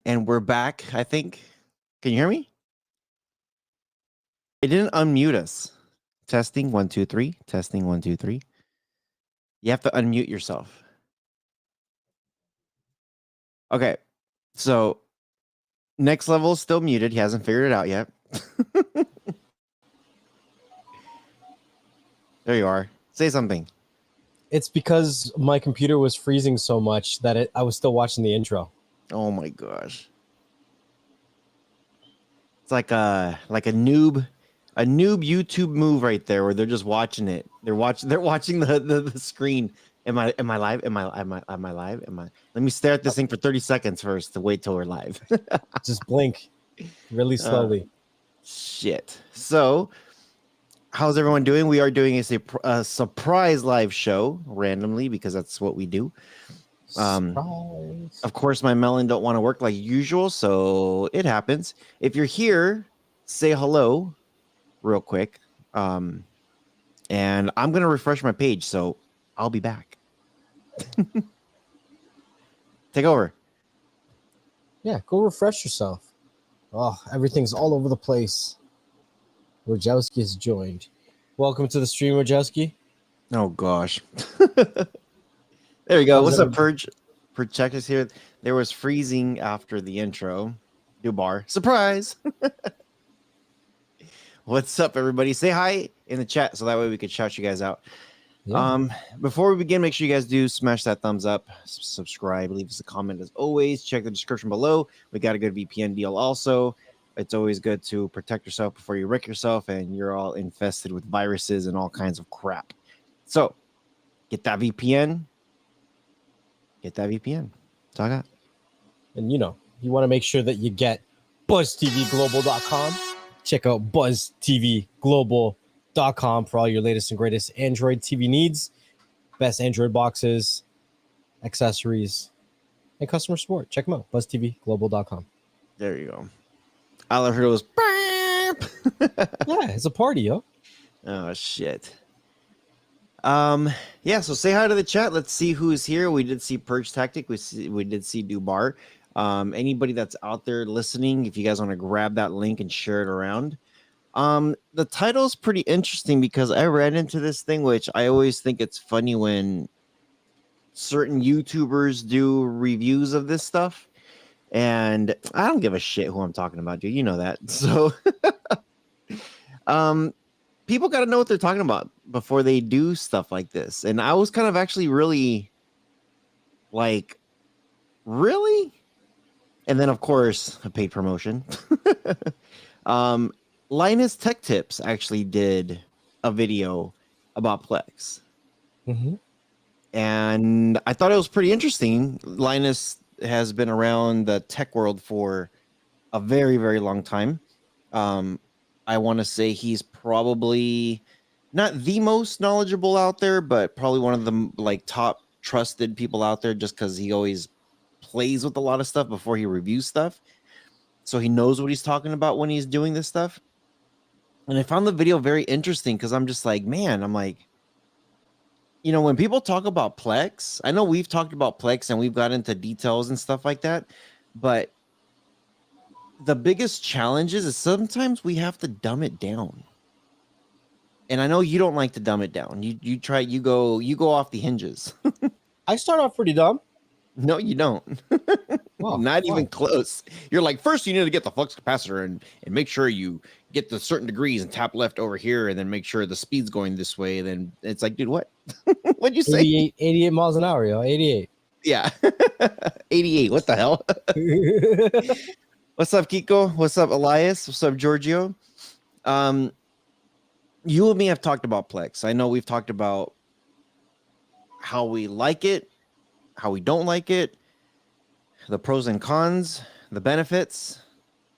And we're back, I think. Can you hear me? It didn't unmute us. Testing 1 2 3. Testing 1 2 3. You have to unmute yourself. Okay. So next level is still muted. He hasn't figured it out yet. There you are. Say something. It's because my computer was freezing so much that I was still watching the intro. Oh my gosh. It's like a noob YouTube move right there where they're just watching it. They're watching the screen. Am I live? Am I live? Let me stare at this thing for 30 seconds first to wait till we're live. Just blink really slowly. Shit. So, how's everyone doing? We are doing a surprise live show randomly because that's what we do. Surprise. Of course, my melon don't want to work like usual, so it happens. If you're here, say hello real quick. And I'm going to refresh my page, so I'll be back. Take over. Yeah, go refresh yourself. Oh, everything's all over the place. Wojowski has joined. Welcome to the stream, Wojowski. Oh, gosh. There we go. What's up, Purge? Purge check is here. There was freezing after the intro. Dubar. Surprise! What's up, everybody? Say hi in the chat so that way we could shout you guys out. Yeah. Before we begin, make sure you guys do smash that thumbs up, subscribe, leave us a comment as always. Check the description below. We got a good VPN deal also. It's always good to protect yourself before you wreck yourself and you're all infested with viruses and all kinds of crap. So get that VPN. Get that VPN. That's all I got. And you want to make sure that you get BuzzTVGlobal.com. Check out BuzzTVGlobal.com for all your latest and greatest Android TV needs, best Android boxes, accessories, and customer support. Check them out, BuzzTVGlobal.com. There you go. All I heard was yeah, it's a party, yo. Oh shit. Yeah, so say hi to the chat. Let's see who's here. We did see Purge Tactic. We did see Dubar. Anybody that's out there listening, if you guys want to grab that link and share it around. The title is pretty interesting because I read into this thing, which I always think it's funny when certain YouTubers do reviews of this stuff. And I don't give a shit who I'm talking about, dude. You know that. So people got to know what they're talking about before they do stuff like this. And I was kind of actually really like, really? And then, of course, a paid promotion. Linus Tech Tips actually did a video about Plex. Mm-hmm. And I thought it was pretty interesting. Linus has been around the tech world for a very, very long time. I want to say he's probably not the most knowledgeable out there, but probably one of the top trusted people out there just because he always plays with a lot of stuff before he reviews stuff. So he knows what he's talking about when he's doing this stuff. And I found the video very interesting because I'm just like, man, I'm like, when people talk about Plex, I know we've talked about Plex and we've got into details and stuff like that, but the biggest challenge is sometimes we have to dumb it down. And I know you don't like to dumb it down. You go off the hinges. I start off pretty dumb. No, you don't. Well, not even close. You're like, first you need to get the flux capacitor and make sure you get the certain degrees and tap left over here and then make sure the speed's going this way. And then it's like, dude, what? What'd you say? 88 miles an hour, yo. 88. Yeah. 88. What the hell? What's up, Kiko? What's up, Elias? What's up, Giorgio? You and me have talked about Plex. I know we've talked about how we like it, how we don't like it, the pros and cons, the benefits,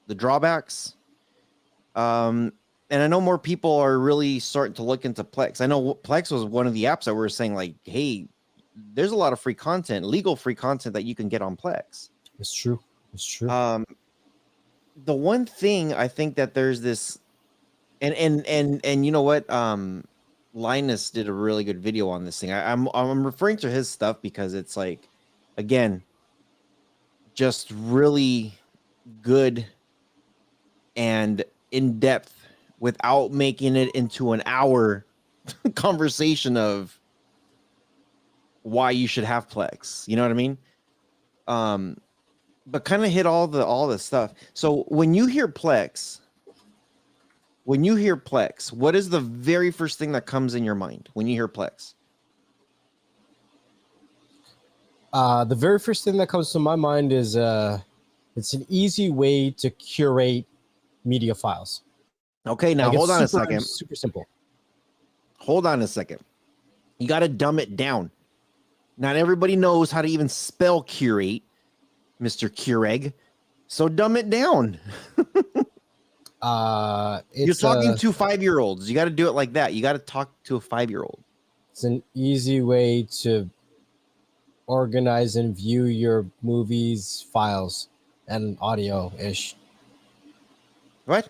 the drawbacks. And I know more people are really starting to look into Plex. I know Plex was one of the apps that we were saying like, hey, there's a lot of free content, legal free content that you can get on Plex. It's true. It's true. The one thing I think that there's this, and you know what? Linus did a really good video on this thing. I'm referring to his stuff because it's like, again, just really good and in depth without making it into an hour conversation of why you should have Plex. You know what I mean? But kind of hit all the stuff. So when you hear Plex, what is the very first thing that comes in your mind when you hear Plex? The very first thing that comes to my mind is it's an easy way to curate media files. Okay, now Like, hold it's on a super, second. super simple. Hold on a second. You got to dumb it down. Not everybody knows how to even spell curate, Mr. Keurig. So dumb it down. You're talking to 5-year-olds. You got to do it like that. You got to talk to a 5-year-old. It's an easy way to organize and view your movies, files, and audio-ish. What?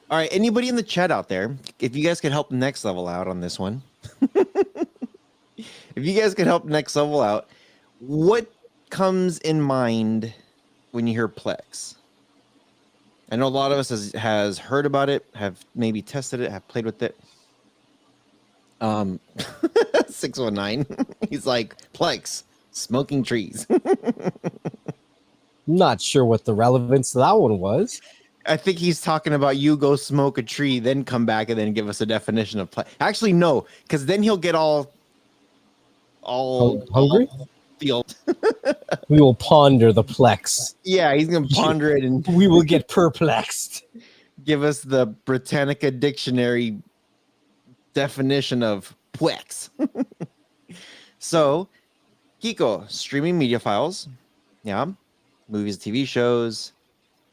All right. Anybody in the chat out there, if you guys could help Next Level out on this one, if you guys could help Next Level out, what comes in mind when you hear Plex? I know a lot of us has heard about it, have maybe tested it, have played with it. 619. He's like, Plex, smoking trees. Not sure what the relevance to that one was. I think he's talking about you go smoke a tree, then come back and then give us a definition of Plex. Actually, no, because then he'll get all Hungry? field. We will ponder the Plex. Yeah, he's gonna ponder it and We will get perplexed. give us the Britannica dictionary definition of Plex. So, Kiko, streaming media files. Yeah. Movies, TV shows.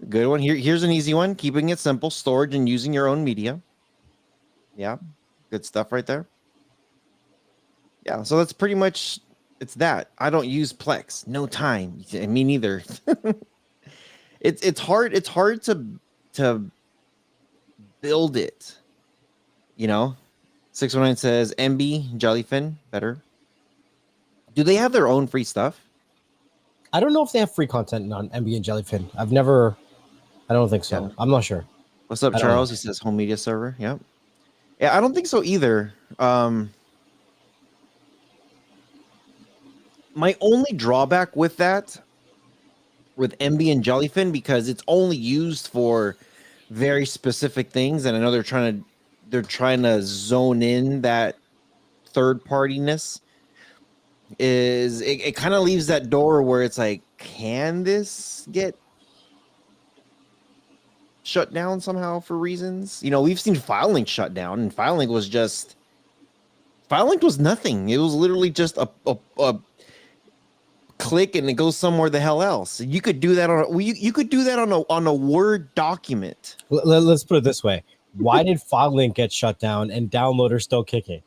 Good one. Here's an easy one. Keeping it simple, storage and using your own media. Yeah. Good stuff right there. Yeah. So that's pretty much it's that. I don't use Plex. No time. Me neither. It's hard to build it. You know? 619 says MB Jellyfin better. Do they have their own free stuff? I don't know if they have free content on MB and Jellyfin. I don't think so. Yeah. I'm not sure. What's up, I don't Charles? know. He says home media server. Yep. Yeah, I don't think so either. My only drawback with that, with MB and Jellyfin, because it's only used for very specific things, and I know they're trying to zone in that third partiness. Is it kind of leaves that door where it's like, can this get shut down somehow for reasons? You know, we've seen FileLink shut down, and FileLink was nothing. It was literally just a click and it goes somewhere the hell else. You could do that on a Word document. Let's put it this way. Why did FileLink get shut down and Downloader still kicking?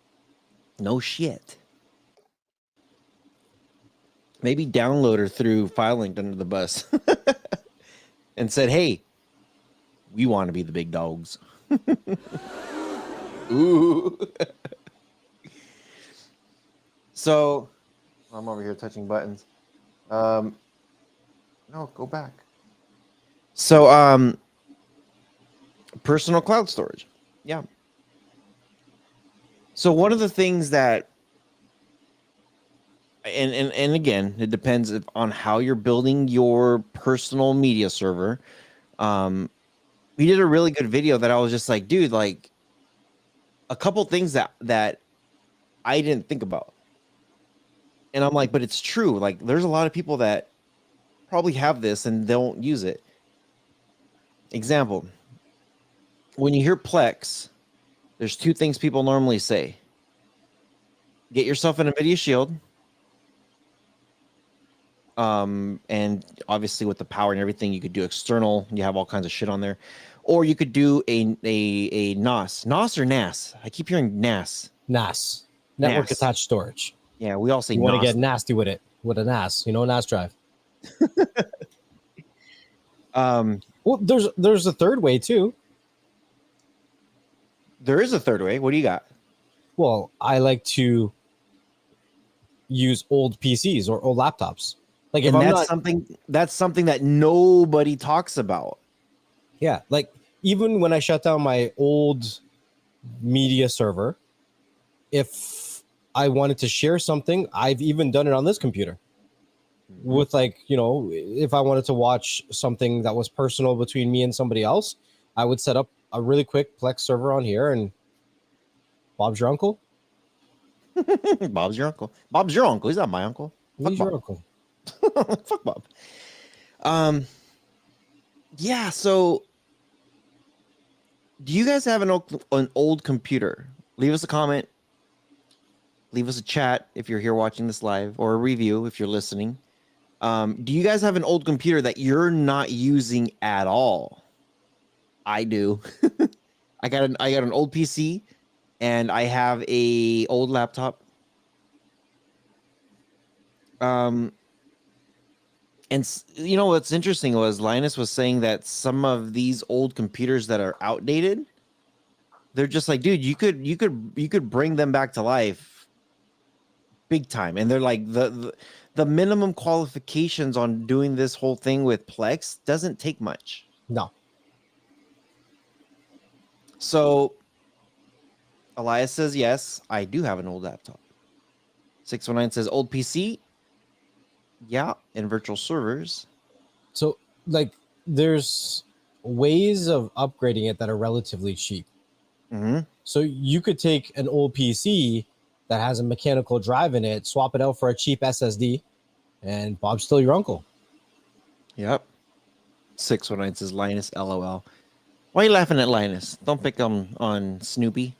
No shit. Maybe Downloader threw FileLink under the bus and said, hey, we want to be the big dogs. Ooh. So, I'm over here touching buttons. No, go back. So, personal cloud storage. Yeah. So one of the things that, and again, it depends on how you're building your personal media server. We did a really good video that I was just like, dude, like a couple things that I didn't think about. And I'm like, but it's true. Like there's a lot of people that probably have this and don't use it. Example, when you hear Plex, there's two things people normally say. Get yourself an NVIDIA Shield. And obviously with the power and everything, you could do external. You have all kinds of shit on there. Or you could do a NAS. NAS or NAS? I keep hearing NAS. NAS. Network NAS. attached storage. Yeah, we all say You want to NAS. get nasty with it, with a NAS, a NAS drive. Well, there's a third way too. There is a third way. What do you got? Well, I like to use old PCs or old laptops. Like if And I'm that's not, something that nobody talks about. yeah, like even when I shut down my old media server, if I wanted to share something, I've even done it on this computer. With like, if I wanted to watch something that was personal between me and somebody else, I would set up a really quick Plex server on here, and Bob's your uncle. Bob's your uncle. Bob's your uncle. He's not my uncle. He's your uncle. Fuck Bob. Yeah. So, do you guys have an old computer? Leave us a comment. Leave us a chat if you're here watching this live, or a review if you're listening. Do you guys have an old computer that you're not using at all? I do. I got an old PC, and I have a old laptop. And you know what's interesting was Linus was saying that some of these old computers that are outdated, they're just like, dude, you could bring them back to life big time. And they're like the minimum qualifications on doing this whole thing with Plex doesn't take much. No. So Elias says, yes, I do have an old laptop. 619 says old PC. Yeah, and virtual servers. So like there's ways of upgrading it that are relatively cheap. Mm-hmm. So you could take an old PC that has a mechanical drive in it, swap it out for a cheap SSD, and Bob's still your uncle. Yep. 619 says Linus, LOL. Why are you laughing at Linus? Don't pick on Snoopy.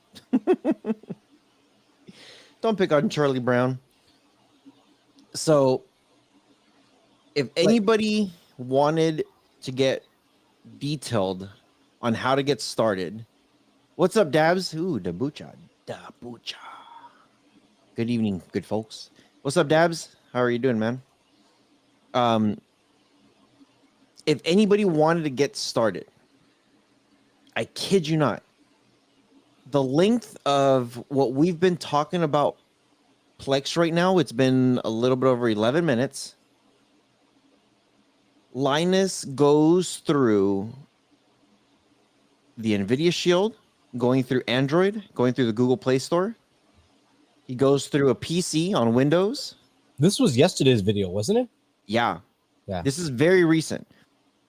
Don't pick on Charlie Brown. So, if anybody wanted to get detailed on how to get started, what's up, Dabs? Ooh, Dabucha. Good evening, good folks. What's up, Dabs? How are you doing, man? If anybody wanted to get started, I kid you not, the length of what we've been talking about Plex right now, it's been a little bit over 11 minutes. Linus goes through the NVIDIA Shield, going through Android, going through the Google Play Store. He goes through a PC on Windows. This was yesterday's video, wasn't it? Yeah. Yeah. This is very recent.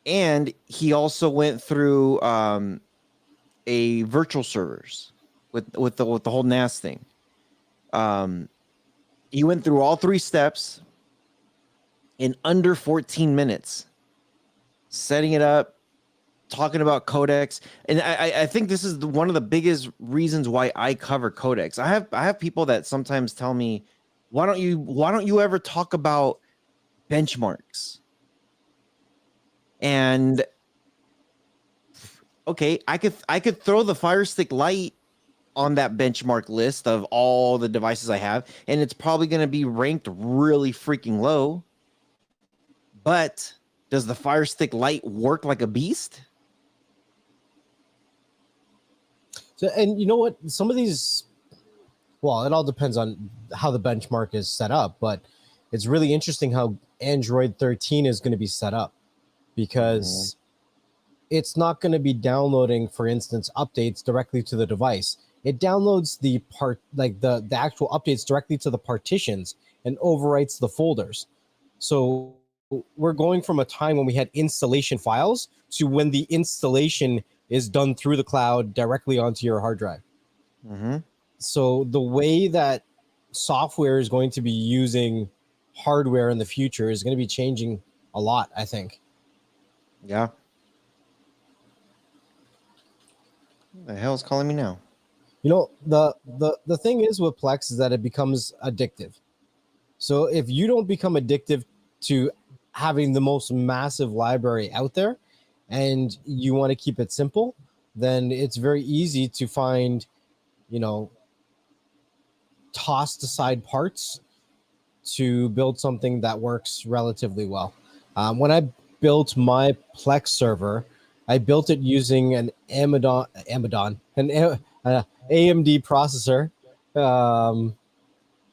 And he also went through a virtual servers with the whole NAS thing. He went through all three steps in under 14 minutes, setting it up, talking about codecs. And I think this is one of the biggest reasons why I cover codecs. I have people that sometimes tell me, why don't you ever talk about benchmarks? And okay, I could throw the Fire Stick Lite on that benchmark list of all the devices I have, and it's probably going to be ranked really freaking low. But does the Fire Stick Lite work like a beast? So, and you know what? Some of these, well, it all depends on how the benchmark is set up, but it's really interesting how Android 13 is going to be set up, because it's not going to be downloading, for instance, updates directly to the device. It downloads the actual updates directly to the partitions and overwrites the folders. So we're going from a time when we had installation files to when the installation is done through the cloud directly onto your hard drive. Mm-hmm. So the way that software is going to be using hardware in the future is going to be changing a lot, I think. Yeah. Who the hell is calling me now? You know, the thing is with Plex is that it becomes addictive. So if you don't become addictive to having the most massive library out there and you want to keep it simple, then it's very easy to find, tossed aside parts to build something that works relatively well. When I built my Plex server, I built it using an AMD processor.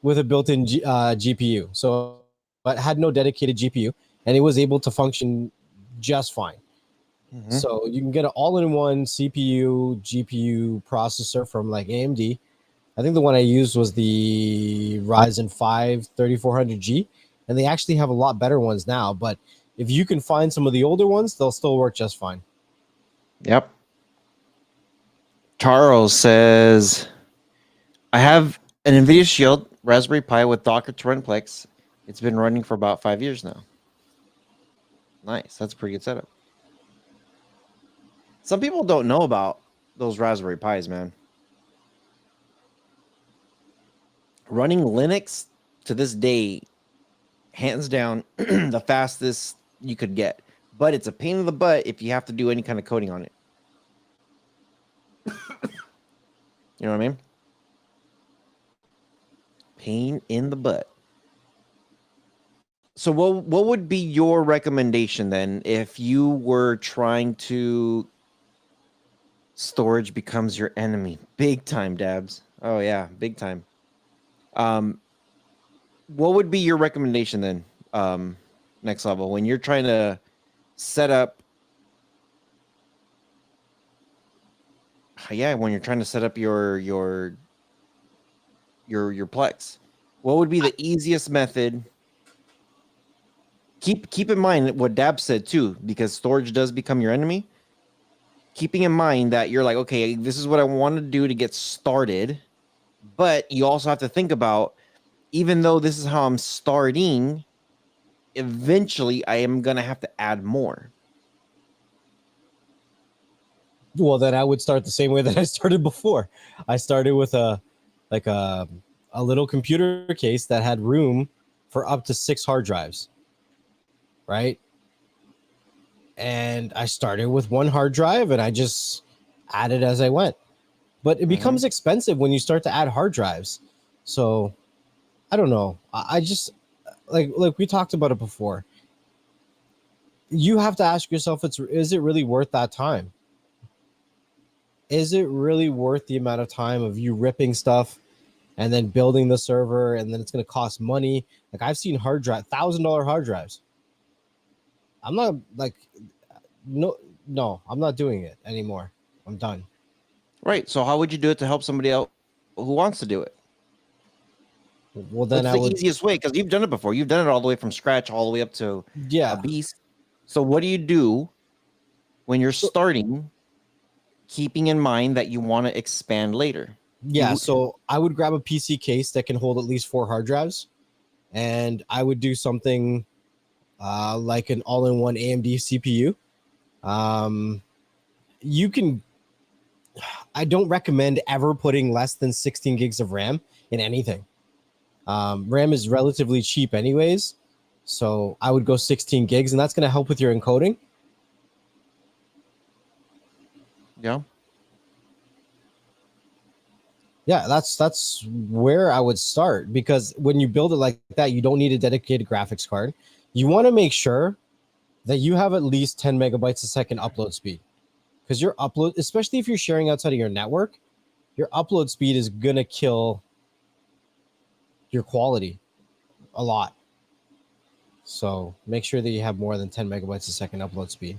with a built-in GPU. So it had no dedicated GPU, and it was able to function just fine. Mhm. So you can get an all-in-one CPU, GPU processor from like AMD. I think the one I used was the Ryzen 5 3400G, and they actually have a lot better ones now. But if you can find some of the older ones, they'll still work just fine. Yep. Charles says, I have an NVIDIA Shield Raspberry Pi with Docker to run Plex. It's been running for about 5 years now. Nice. That's a pretty good setup. Some people don't know about those Raspberry Pis, man. Running Linux to this day, hands down, the fastest you could get. But it's a pain in the butt if you have to do any kind of coding on it. You know what I mean? Pain in the butt. So what would be your recommendation then if you were trying to storage becomes your enemy? Big time, Dabs. Oh yeah, big time. What would be your recommendation then? Next level when you're trying to set up when you're trying to set up your Plex, what would be the easiest method? Keep in mind what Dab said too, because storage does become your enemy. Keeping in mind that you're like, okay, this is what I want to do to get started, but you also have to think about, even though this is how I'm starting, eventually I am gonna have to add more. Well, then I would start the same way that I started before. I started with a little computer case that had room for up to 6 hard drives, right? And I started with one hard drive and I just added as I went. But it becomes expensive when you start to add hard drives. So I don't know. I just like we talked about it before. You have to ask yourself, is it really worth that time? Is it really worth the amount of time of you ripping stuff and then building the server, and then it's going to cost money? Like I've seen $1,000 hard drives. I'm not like, no, I'm not doing it anymore. I'm done. Right. So how would you do it to help somebody out who wants to do it? Well, then What's the easiest way? Because you've done it before. You've done it all the way from scratch, all the way up to a beast. So what do you do when you're starting, keeping in mind that you want to expand later? Yeah, so I would grab a PC case that can hold at least 4 hard drives, and I would do something like an all-in-one AMD CPU. You can. I don't recommend ever putting less than 16 gigs of RAM in anything. RAM is relatively cheap, anyways, so I would go 16 gigs, and that's going to help with your encoding. Yeah. Yeah, that's where I would start, because when you build it like that, you don't need a dedicated graphics card. You want to make sure that you have at least 10 megabytes a second upload speed, because your upload, especially if you're sharing outside of your network, your upload speed is going to kill your quality a lot. So make sure that you have more than 10 megabytes a second upload speed.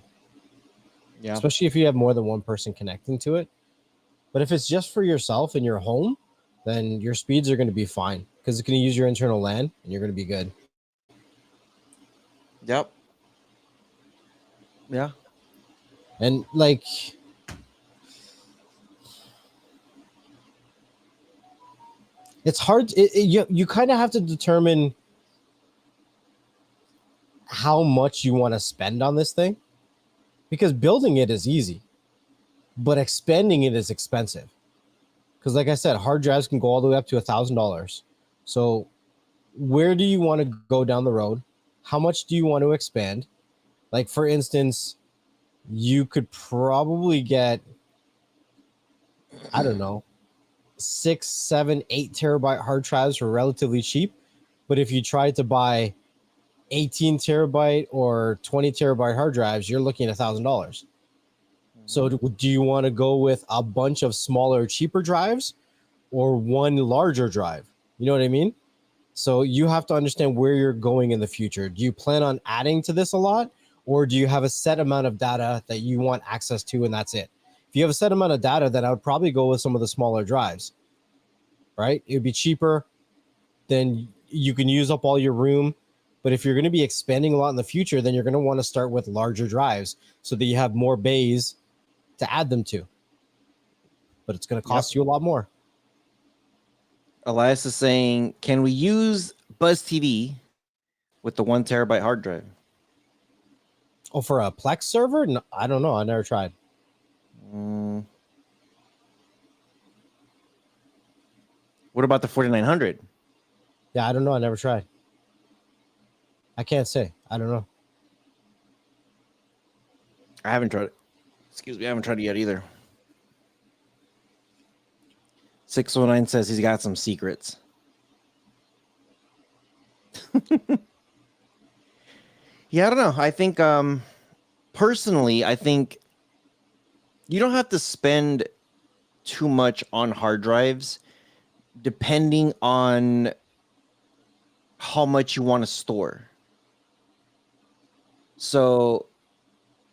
Yeah. Especially if you have more than one person connecting to it. But if it's just for yourself in your home, then your speeds are going to be fine, because it's going to use your internal LAN and you're going to be good. Yep. Yeah. And like, it's hard. You kind of have to determine how much you want to spend on this thing, because building it is easy, but expanding it is expensive. Because like I said, hard drives can go all the way up to $1,000. So where do you want to go down the road? How much do you want to expand? Like, for instance, you could probably get, I don't know, 6, 7, 8 terabyte hard drives for relatively cheap. But if you tried to buy 18 terabyte or 20 terabyte hard drives, you're looking at $1,000. So do you want to go with a bunch of smaller, cheaper drives or one larger drive? You know what I mean? So you have to understand where you're going in the future. Do you plan on adding to this a lot, or do you have a set amount of data that you want access to and that's it? If you have a set amount of data, then I would probably go with some of the smaller drives, right? It would be cheaper, then you can use up all your room. But if you're going to be expanding a lot in the future, then you're going to want to start with larger drives so that you have more bays to add them to. But it's going to cost you a lot more. Elias is saying, can we use Buzz TV with the 1 terabyte hard drive? Oh, for a Plex server? No, I don't know. I never tried. What about the 4900? Yeah, I don't know. I never tried. I can't say. I don't know. I haven't tried it. Excuse me, I haven't tried it yet either. 609 says he's got some secrets. Yeah, I don't know. I think personally, I think you don't have to spend too much on hard drives depending on how much you want to store. So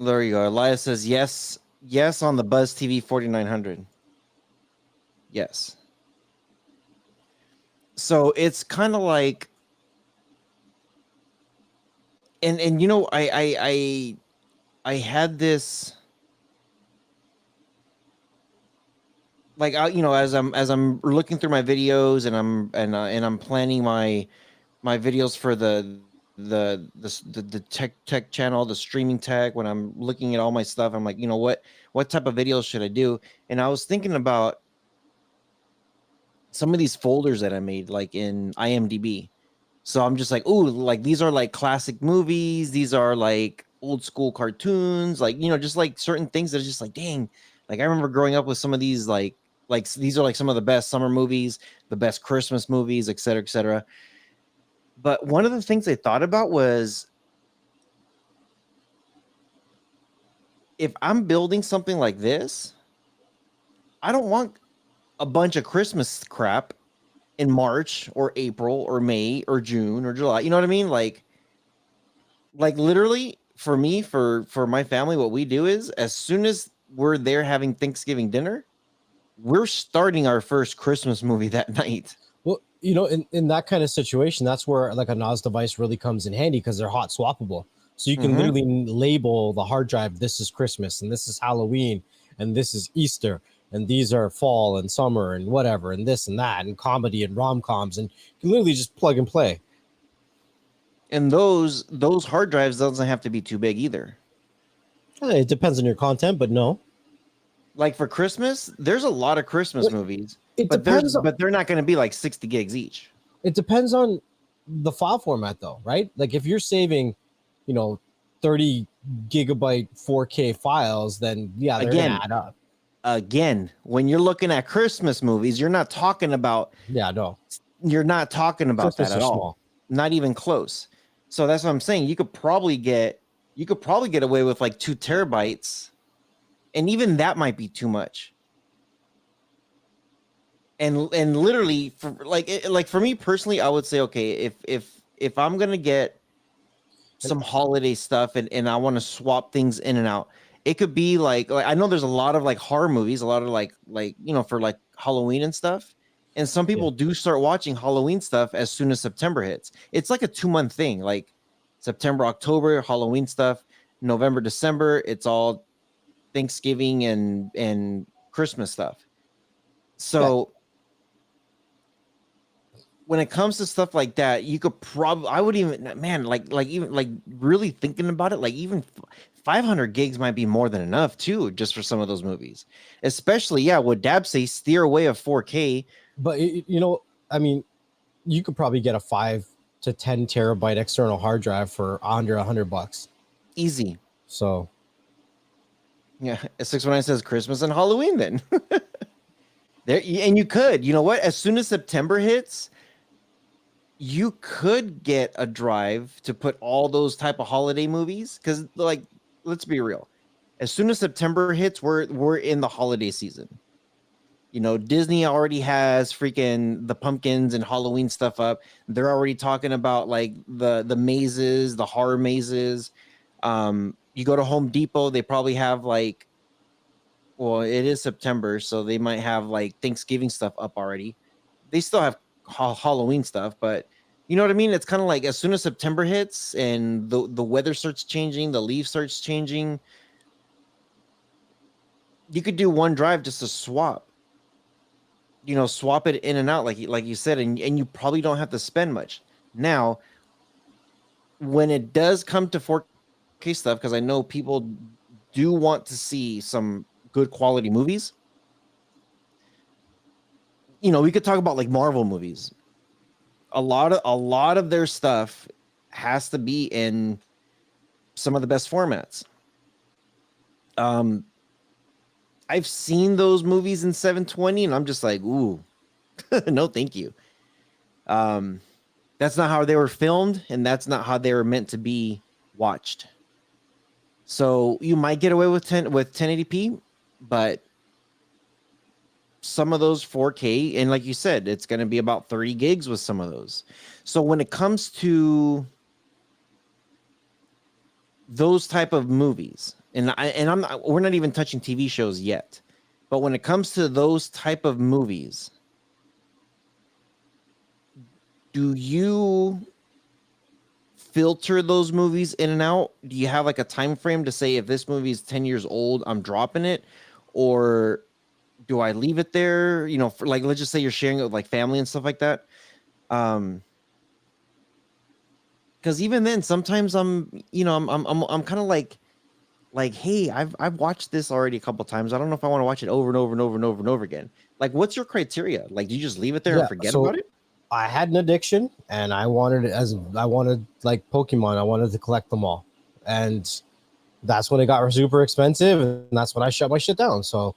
there you go. Elias says yes on the Buzz TV 4900. Yes. So it's kind of like, and you know, I had this, like, you know, as I'm looking through my videos and I'm planning my videos for the tech channel, the streaming tech, when I'm looking at all my stuff, I'm like, you know, what type of videos should I do? And I was thinking about some of these folders that I made, like in IMDb. So I'm just like, oh, like these are like classic movies. These are like old school cartoons, like, you know, just like certain things that are just like, dang, like I remember growing up with some of these, like these are like some of the best summer movies, the best Christmas movies, et cetera, et cetera. But one of the things I thought about was, if I'm building something like this, I don't want a bunch of Christmas crap in March or April or May or June or July. You know what I mean? Like literally for me, for my family, what we do is as soon as we're there having Thanksgiving dinner, we're starting our first Christmas movie that night. Well, you know, in that kind of situation, that's where like a NOS device really comes in handy because they're hot swappable. So you can literally label the hard drive, this is Christmas and this is Halloween and this is Easter and these are fall and summer and whatever and this and that and comedy and rom-coms, and you can literally just plug and play. And those hard drives doesn't have to be too big either. It depends on your content, but no. Like for Christmas, there's a lot of Christmas movies, but they're not going to be like 60 gigs each. It depends on the file format though, right? Like if you're saving, you know, 30 gigabyte 4K files, then yeah, they're gonna add up. Again, when you're looking at Christmas movies, you're not talking about you're not talking about Christmas that at all. Small. Not even close. So that's what I'm saying. You could probably get away with like 2 terabytes, and even that might be too much. And literally for me personally, I would say, okay, if I'm gonna get some holiday stuff and I want to swap things in and out, it could be like I know there's a lot of like horror movies, a lot of like you know, for like Halloween and stuff. And some people do start watching Halloween stuff as soon as September hits. It's like a 2-month thing, like September, October, Halloween stuff, November, December, it's all Thanksgiving and Christmas stuff. So when it comes to stuff like that, you could probably, I would even, man, like even like really thinking about it, like even 500 gigs might be more than enough too, just for some of those movies. Especially, what Dab say, steer away of 4K. But you know, I mean, you could probably get a 5 to 10 terabyte external hard drive for under $100. Easy. So, yeah, 619 says Christmas and Halloween then. There, and you could, you know what? As soon as September hits, you could get a drive to put all those type of holiday movies, because like, let's be real, as soon as September hits, we're in the holiday season. You know, Disney already has freaking the pumpkins and Halloween stuff up. They're already talking about like the mazes, the horror mazes. You go to Home Depot, they probably have like, well, it is September, so they might have like Thanksgiving stuff up already. They still have Halloween stuff, but you know what I mean? It's kind of like as soon as September hits and the weather starts changing, the leaves starts changing, you could do one drive just to swap. You know, swap it in and out like you said, and you probably don't have to spend much. Now, when it does come to 4K stuff, because I know people do want to see some good quality movies. You know, we could talk about like Marvel movies. A lot of their stuff has to be in some of the best formats. Um, I've seen those movies in 720, and I'm just like, ooh, no, thank you. Um, that's not how they were filmed, and that's not how they were meant to be watched. So you might get away with 1080p, but some of those 4K, and like you said, it's going to be about 30 gigs with some of those. So when it comes to those type of movies, we're not even touching TV shows yet, but when it comes to those type of movies, do you filter those movies in and out? Do you have like a time frame to say if this movie is 10 years old, I'm dropping it, or do I leave it there? You know, for like, let's just say you're sharing it with like family and stuff like that. Because even then, sometimes I'm kind of like, hey, I've watched this already a couple times. I don't know if I want to watch it over and over and over and over and over again. Like, what's your criteria? Like, do you just leave it there and Yeah, forget so about it? I had an addiction, and I wanted like Pokemon. I wanted to collect them all, and that's when it got super expensive, and that's when I shut my shit down. So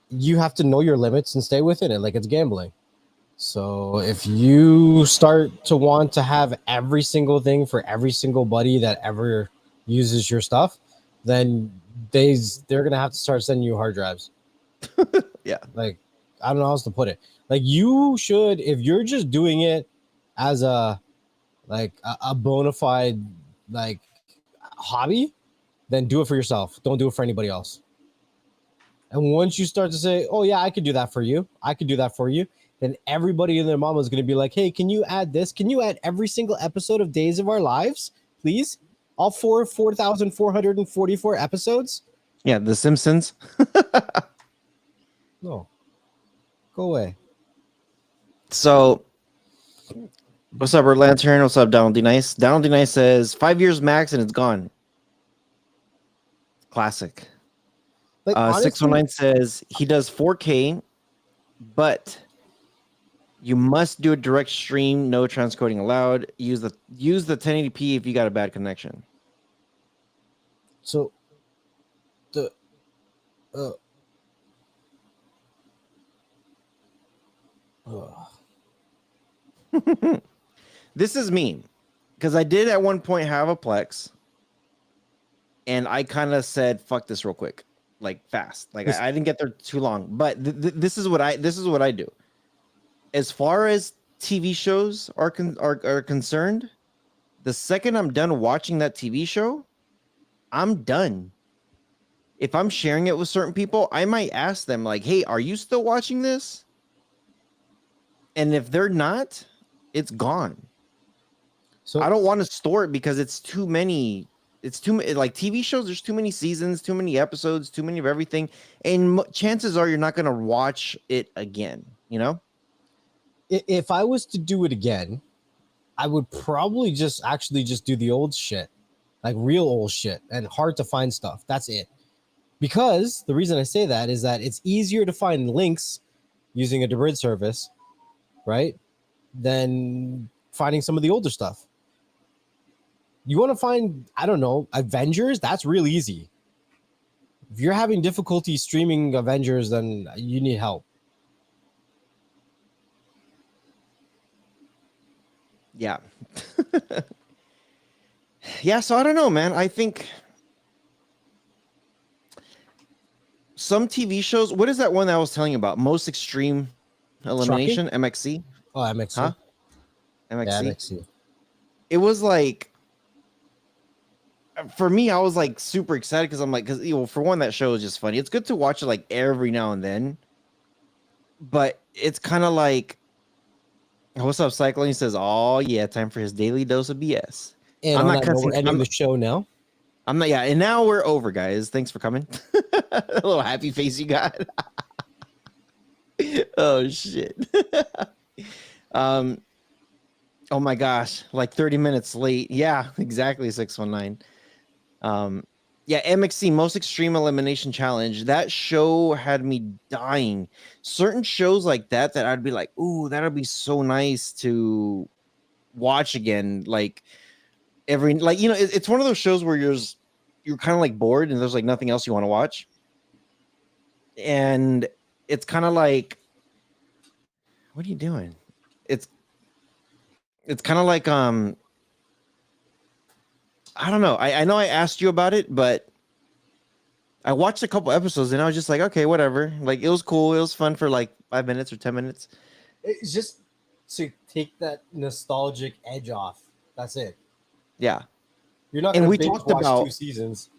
you have to know your limits and stay within it, like it's gambling. So if you start to want to have every single thing for every single buddy that ever uses your stuff, then they're gonna have to start sending you hard drives. Yeah. Like, I don't know how else to put it. Like, you should, if you're just doing it as a bona fide like hobby, then do it for yourself. Don't do it for anybody else. And once you start to say, "Oh yeah, I could do that for you. I could do that for you," then everybody and their mama is going to be like, "Hey, can you add this? Can you add every single episode of Days of Our Lives, please? All 4,444 episodes? Yeah, The Simpsons. No, go away." So, what's up, Red Lantern? What's up, Donald D. Nice? Donald D. Nice says 5 years max and it's gone. Classic. Like, honestly, 609 says he does 4K, but you must do a direct stream, no transcoding allowed. Use the 1080p if you got a bad connection. so the This is me, because I did at one point have a Plex, and I kind of said, "Fuck this," real quick, like fast. Like I didn't get there too long, but this is what I do. As far as TV shows are concerned, the second I'm done watching that TV show, I'm done. If I'm sharing it with certain people, I might ask them like, "Hey, are you still watching this?" And if they're not, it's gone. so I don't want to store it because it's too many. It's too like TV shows. There's too many seasons, too many episodes, too many of everything, and chances are you're not going to watch it again. You know? if I was to do it again, I would probably just do the old shit, like real old shit and hard to find stuff. That's it. Because the reason I say that is that it's easier to find links using a Debrid service, right, than finding some of the older stuff. You want to find, I don't know, Avengers? That's real easy. If you're having difficulty streaming Avengers, then you need help. Yeah. Yeah. So I don't know, man. I think some TV shows. What is that one that I was telling you about? Most Extreme Elimination, MXC, Oh, MXC. huh? Yeah, MXC. MXC. It was like, for me, I was like super excited because I'm like, because for one, that show is just funny. It's good to watch it like every now and then, but it's kind of like, what's up, Cyclone? He says, "Oh yeah, time for his daily dose of BS." And I'm on not that note, cussing. we're ending the show now. I'm not. Yeah, and now we're over, guys. Thanks for coming. A little happy face you got. Oh shit. um. Oh my gosh, like 30 minutes late. Yeah, exactly. 619. Yeah, MXC, Most Extreme Elimination Challenge. That show had me dying. Certain shows like that I'd be like, ooh, that'd be so nice to watch again. Like it's one of those shows where you're kind of like bored and there's like nothing else you want to watch. And it's kind of like, what are you doing? It's kind of like I don't know. I know I asked you about it, but I watched a couple episodes and I was just like, okay, whatever. Like it was cool. It was fun for like 5 minutes or 10 minutes. It's just to take that nostalgic edge off. That's it. Yeah. You're not And going we to talked watch about 2 seasons.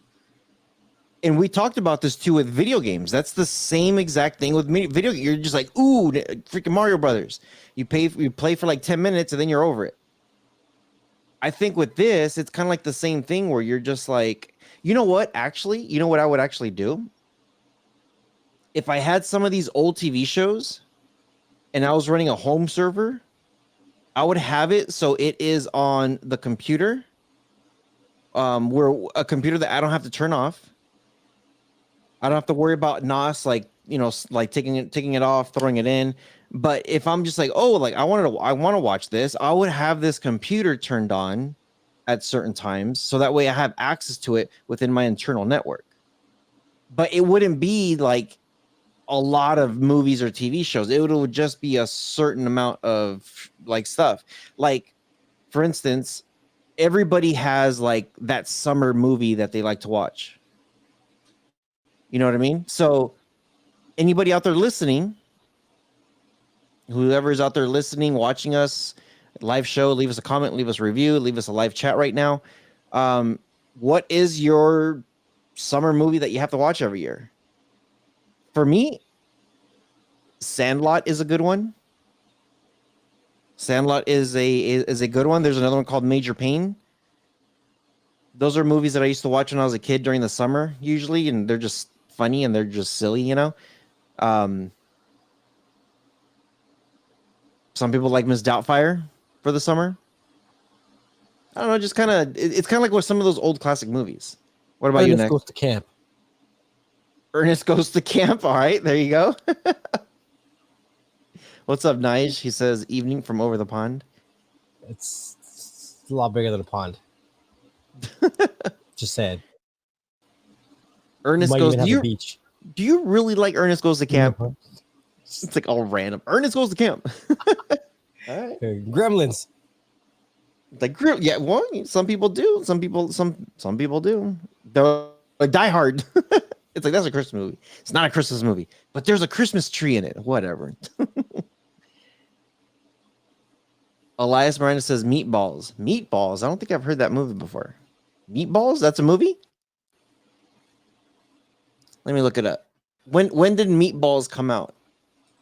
And we talked about this too with video games. That's the same exact thing with video. You're just like, ooh, freaking Mario Brothers. You play for like 10 minutes and then you're over it. I think with this, it's kind of like the same thing where you're just like, you know what? Actually, you know what I would actually do? If I had some of these old TV shows and I was running a home server, I would have it so it is on the computer, where a computer that I don't have to turn off. I don't have to worry about NOS, like, like taking it off, throwing it in. But if I'm just like, oh, like I want to watch this, I would have this computer turned on at certain times, so that way I have access to it within my internal network. But it wouldn't be like a lot of movies or TV shows. It would just be a certain amount of like stuff. Like, for instance, everybody has like that summer movie that they like to watch. You know what I mean? So anybody out there listening, whoever is out there listening, watching us live show, leave us a comment, leave us a review, leave us a live chat right now. What is your summer movie that you have to watch every year? For me, Sandlot is a good one. Sandlot is a good one. There's another one called Major Pain. Those are movies that I used to watch when I was a kid during the summer, usually, and they're just funny and they're just silly, Some people like Miss Doubtfire for the summer. I don't know, just kind of, it's kind of like with some of those old classic movies. What about you, Nick? Goes to camp. Ernest Goes to Camp. All right, there you go. What's up, Nige? He says, evening from over the pond. It's a lot bigger than a pond. Just saying. Ernest Goes to Beach. Do you really like Ernest Goes to Camp? It's like all random. Ernest Goes to Camp. All right. Gremlins. Like, yeah, well, some people do. Some people do. Like Die Hard. It's like, that's a Christmas movie. It's not a Christmas movie, but there's a Christmas tree in it. Whatever. Elias Miranda says Meatballs. Meatballs. I don't think I've heard that movie before. Meatballs? That's a movie? Let me look it up. When did Meatballs come out?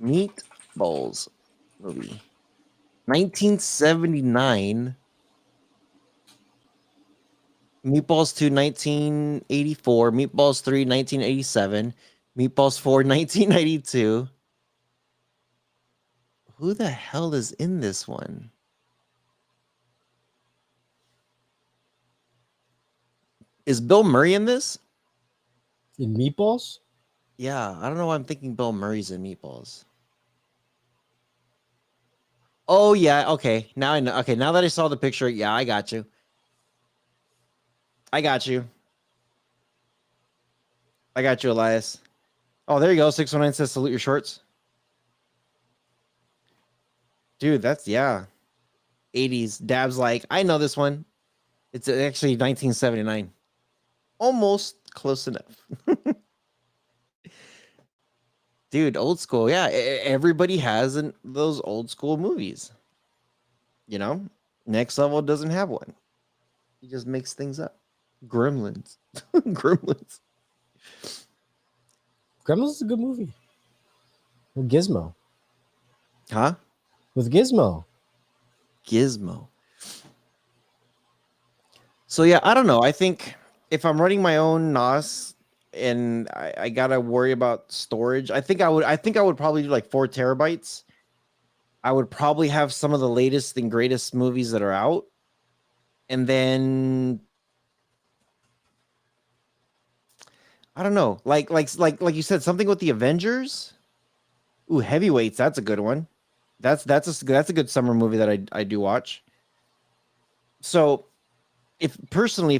Meatballs movie. 1979. Meatballs 2, 1984. Meatballs 3, 1987. Meatballs 4, 1992. Who the hell is in this one? Is Bill Murray in this? In Meatballs? Yeah, I don't know why I'm thinking Bill Murray's in Meatballs. Oh, yeah, okay. Now I know. Okay, now that I saw the picture, yeah, I got you. I got you, Elias. Oh, there you go. 619 says salute your shorts. Dude, that's, yeah. 80s. Dab's like, I know this one. It's actually 1979. Almost close enough. Dude, old school. Yeah, everybody has those old school movies. You know, Next Level doesn't have one. He just makes things up. Gremlins. Gremlins. Gremlins is a good movie. With Gizmo. Huh? With Gizmo. Gizmo. So yeah, I don't know. I think if I'm running my own NOS and I gotta worry about storage, I think I would probably do like 4 terabytes. I would probably have some of the latest and greatest movies that are out. And then I don't know, like you said, something with the Avengers. Ooh, Heavyweights, that's a good one. That's a good summer movie that I do watch. So if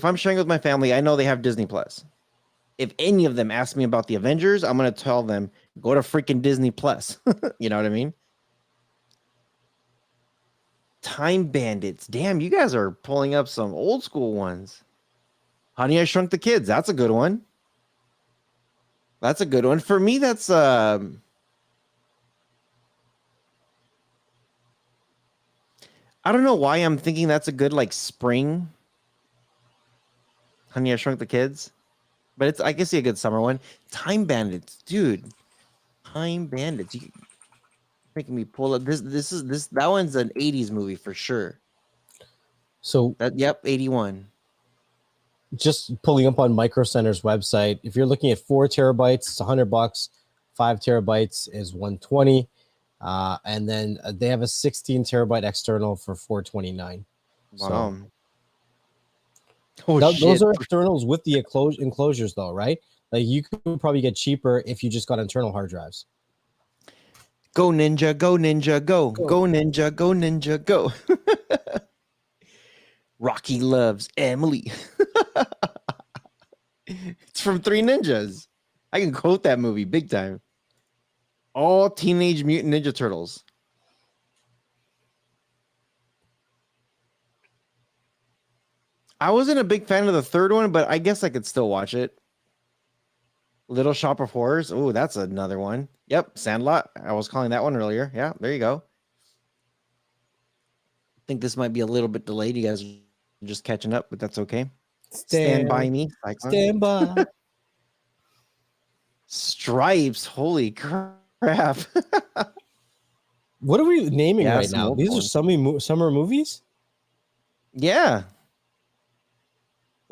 I'm sharing with my family, I know they have Disney Plus. If any of them ask me about the Avengers, I'm gonna tell them go to freaking Disney Plus. You know what I mean? Time Bandits. Damn, you guys are pulling up some old school ones. Honey, I Shrunk the Kids. That's a good one. That's a good one. For me, that's I don't know why I'm thinking that's a good like spring. Honey, I Shrunk the Kids. But it's I guess a good summer one. Time Bandits, dude. Time Bandits. You making me pull up this that one's an 80s movie for sure. So That yep, 81. just pulling up on Micro Center's website, if you're looking at 4 terabytes, it's $100. 5 terabytes is 120. And then they have a 16 terabyte external for 429. Wow. So Oh those shit. are externals with the enclosures, though, right? Like you could probably get cheaper if you just got internal hard drives. Go Ninja, go Ninja, go. Go Ninja, go Ninja, go. Rocky loves Emily. It's from Three Ninjas. I can quote that movie big time. All Teenage Mutant Ninja Turtles. I wasn't a big fan of the third one, but I guess I could still watch it. Little Shop of Horrors. Oh, that's another one. Yep, Sandlot. I was calling that one earlier. Yeah, there you go. I think this might be a little bit delayed. You guys are just catching up, but that's okay. Stand by me. Cyclone. Stand by. Stripes. Holy crap. What are we naming Yeah, right some now? old These ones. are summer movies? Yeah.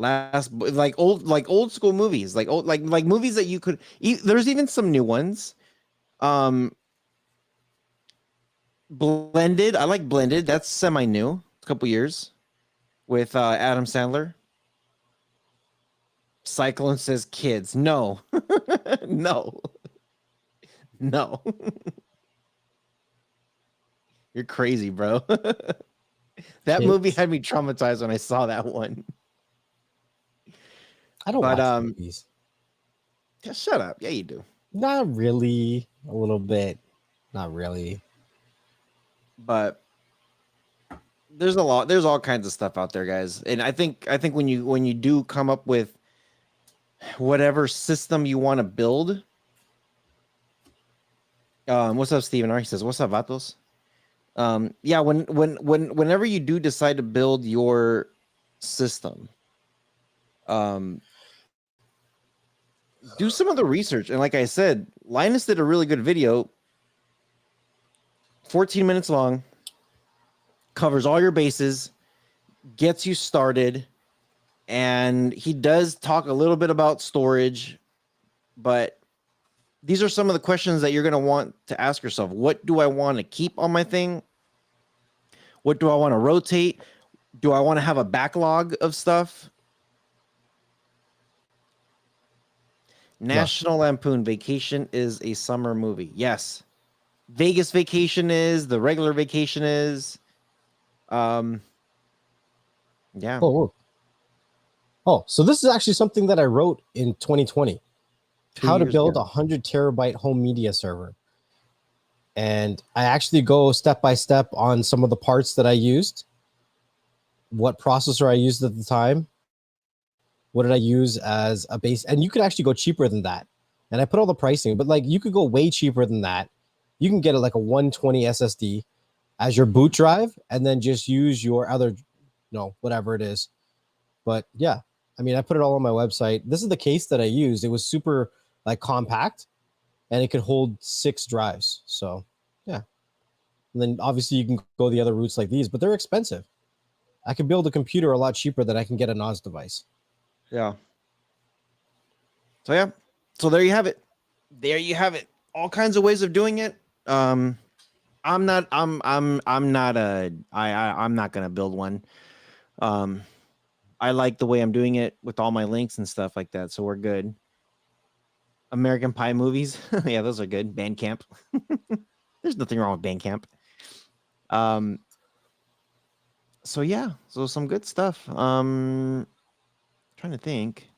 Like old school movies, like old like movies that you could there's even some new ones. Blended. I like Blended. That's semi new. A couple years with Adam Sandler. Cyclone says kids. No. No. No. You're crazy, bro. That movie Kids? had me traumatized when I saw that one. I don't But watch movies. yeah, shut up. Yeah, you do. Not really. A little bit. Not really. But there's all kinds of stuff out there, guys. And I think when you do come up with whatever system you want to build. What's up, Steven R? He says, what's up, Vatos? Yeah, whenever you do decide to build your system, do some of the research. And like I said, Linus did a really good video, 14 minutes long, covers all your bases, gets you started, and he does talk a little bit about storage, but these are some of the questions that you're going to want to ask yourself. What do I want to keep on my thing? What do I want to rotate? Do I want to have a backlog of stuff? National Lampoon Vacation is a summer movie. Yes. Vegas Vacation is, the regular Vacation is. Yeah. Oh, so this is actually something that I wrote in 2020. 2 How to years build ago. a 100 terabyte home media server. And I actually go step by step on some of the parts that I used, what processor I used at the time, what did I use as a base, and you could actually go cheaper than that. and I put all the pricing, but like you could go way cheaper than that. You can get it like a 120 SSD as your boot drive, and then just use your other, whatever it is. But yeah, I mean, I put it all on my website. This is the case that I used. It was super like compact, and it could hold 6 drives. So yeah, and then obviously you can go the other routes like these, but they're expensive. I can build a computer a lot cheaper than I can get a NOS device. Yeah. So yeah. So there you have it. There you have it. All kinds of ways of doing it. I'm not gonna build one. I like the way I'm doing it with all my links and stuff like that. So we're good. American Pie movies. Yeah, those are good. Bandcamp. There's nothing wrong with Bandcamp. So yeah, so some good stuff. Trying to think.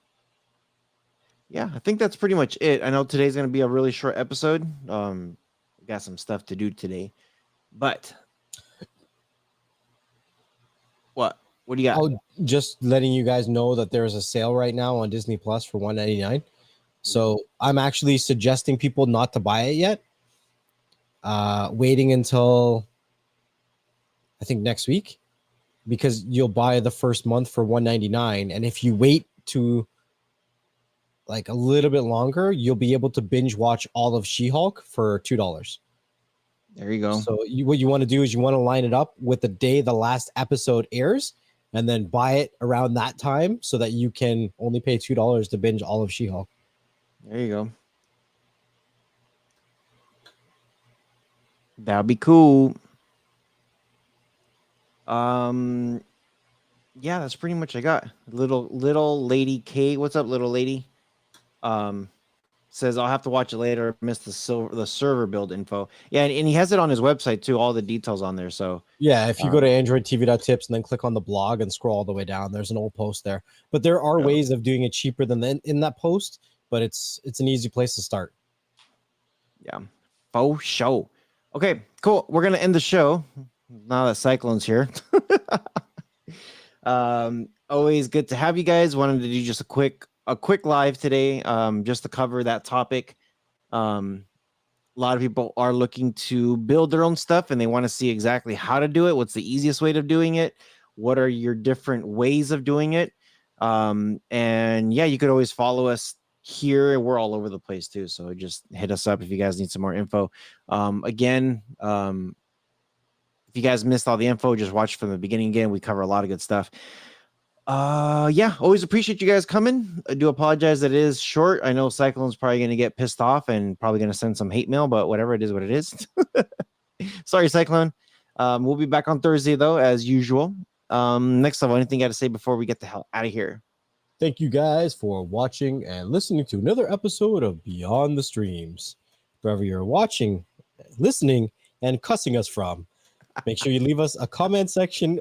Yeah, I think that's pretty much it. I know today's gonna be a really short episode. Got some stuff to do today, but what do you got? Oh, just letting you guys know that there is a sale right now on Disney Plus for $199. So I'm actually suggesting people not to buy it yet. Waiting until I think next week, because you'll buy the first month for $199, and if you wait to like a little bit longer, you'll be able to binge watch all of She-Hulk for $2. There you go. So what you want to do is you want to line it up with the day the last episode airs, and then buy it around that time so that you can only pay $2 to binge all of She-Hulk. There you go. That'd be cool. Yeah, that's pretty much I got. Little lady Kate. What's up, little lady? Says I'll have to watch it later. Missed the server build info. Yeah, and he has it on his website too. All the details on there. So yeah, if you go to androidtv.tips and then click on the blog and scroll all the way down, there's an old post there. But there are ways of doing it cheaper than in that post. But it's an easy place to start. Yeah, faux show. Okay, cool. We're gonna end the show now that Cyclone's here. Always good to have you guys. Wanted to do just a quick live today, just to cover that topic. A lot of people are looking to build their own stuff, and they want to see exactly how to do it. What's the easiest way of doing it? What are your different ways of doing it? And yeah, you could always follow us here. We're all over the place too, so just hit us up if you guys need some more info. Again, if you guys missed all the info, just watch from the beginning again. We cover a lot of good stuff. Yeah, always appreciate you guys coming. I do apologize that it is short. I know Cyclone's probably going to get pissed off and probably going to send some hate mail, but whatever, it is what it is. Sorry, Cyclone. We'll be back on Thursday though, as usual. Next level, anything you got to say before we get the hell out of here? Thank you guys for watching and listening to another episode of Beyond the Streams. Wherever you're watching, listening, and cussing us from, make sure you leave us a comment section,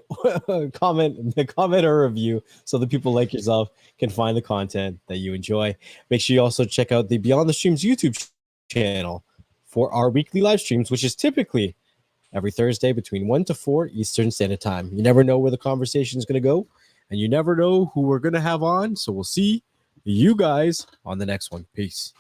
comment or review, so the people like yourself can find the content that you enjoy. Make sure you also check out the Beyond the Streams YouTube channel for our weekly live streams, which is typically every Thursday between 1 to 4 Eastern Standard Time. You never know where the conversation is going to go, and you never know who we're going to have on. So we'll see you guys on the next one. Peace.